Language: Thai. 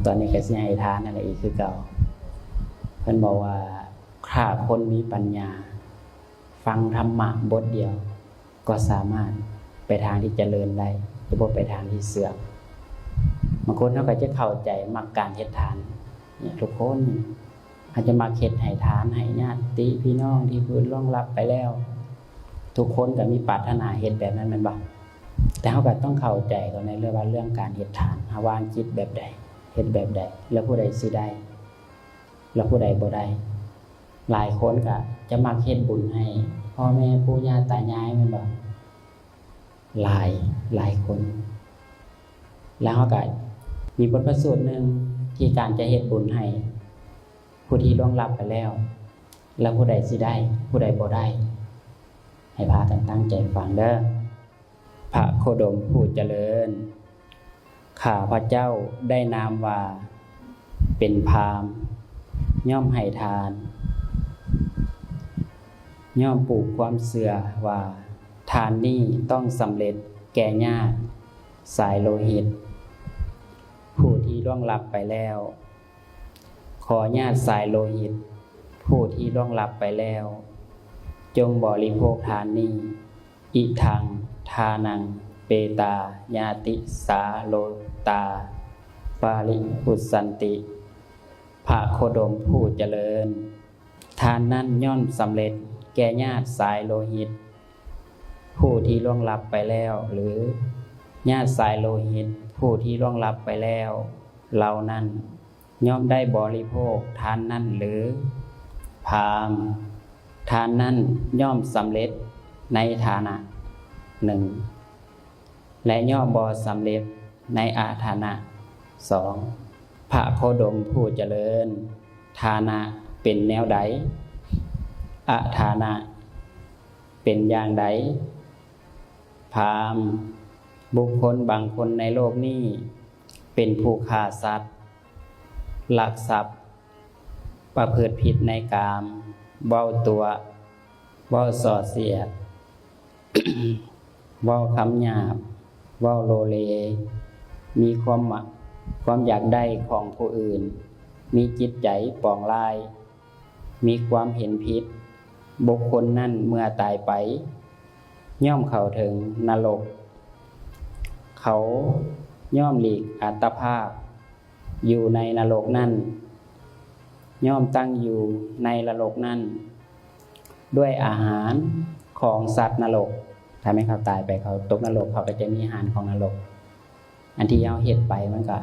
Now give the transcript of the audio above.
ตอนนี้ก็สิให้ทานอะไรอีกคือเก่าเพิ่นบอกว่าถ้าคนมีปัญญาฟังธรรมะบทเดียวก็สามารถไปทางที่เจริญได้จะบ่ไปทางที่เสื่อมบางคนเขาก็จะเข้าใจมักการเฮ็ดทานเนี่ยทุกคนอาจจะมาเฮ็ดให้ทานให้ญาติพี่น้องที่เพิ่นล่วงลับไปแล้วทุกคนก็มีปรารถนาเฮ็ดแบบนั้นแม่นบ่แต่เขาก็ต้องเข้าใจก่อนในเรื่องว่าเรื่องการเฮ็ดทานเฮาวางจิตแบบใดเฮ็ดแบบใดแล้วผู้ใดสิได้แล้วผู้ใดบ่ได้หลายคนก็จะมักเฮ็ดบุญให้พ่อแม่ปู่ย่าตายายแม่นบ่หลายคนแล้วเขาก็มีบทพระสูตรหนึ่งที่การจะเฮ็ดบุญให้ผู้ที่ล่วงลับไปแล้วแล้วผู้ใดสิได้ผู้ใดบ่ได้ให้พากันตั้งใจฟังเด้อพระโคดมผู้เจริญข้าพระเจ้าได้นามว่าเป็นพราหมณ์ย่อมให้ทานย่อมปลูกความเชื่อว่าทานนี้ต้องสำเร็จแก่ญาติสายโลหิตผู้ที่ล่วงลับไปแล้วขอญาติสายโลหิตผู้ที่ล่วงลับไปแล้วจงบริโภคทานนี้อิทังทานังเปตาญาติสาโลตาปาริปุสสันติพระโคดมผู้เจริญทานนั้นย่อมสำเร็จแก่ญาติสายโลหิตผู้ที่ล่วงลับไปแล้วหรือญาติสายโลหิตผู้ที่ล่วงลับไปแล้วเหล่านั้นย่อมได้บริโภคทานนั้นหรือพราหมณ์ทานนั้นย่อมสำเร็จในฐานะหนึ่งและย่อมบ่สำเร็จในอาฐานะสองพระโคดมผู้เจริญฐานะเป็นแนวใดอาฐานะเป็นอย่างใดพราหมณ์บุคคลบางคนในโลกนี้เป็นผู้ฆ่าสัตว์ลักทรัพย์ประพฤติผิดในกามเว้าตัวเว้าส่อเสียด เว้าคำหยาบเว้าโลเลมีความอยากได้ของผู้อื่นมีจิตใจปองร้ายมีความเห็นผิดบุคคลนั้นเมื่อตายไปย่อมเข้าถึงนรกเขาย่อมหลีกอัตภาพอยู่ในนรกนั้นย่อมตั้งอยู่ในนรกนั้นด้วยอาหารของสัตว์นรกถ้าไม่เขาตายไปเขาตกนรกเขาก็จะมีอาหารของนรกอันที่เอาเฮ็ดไปมันก็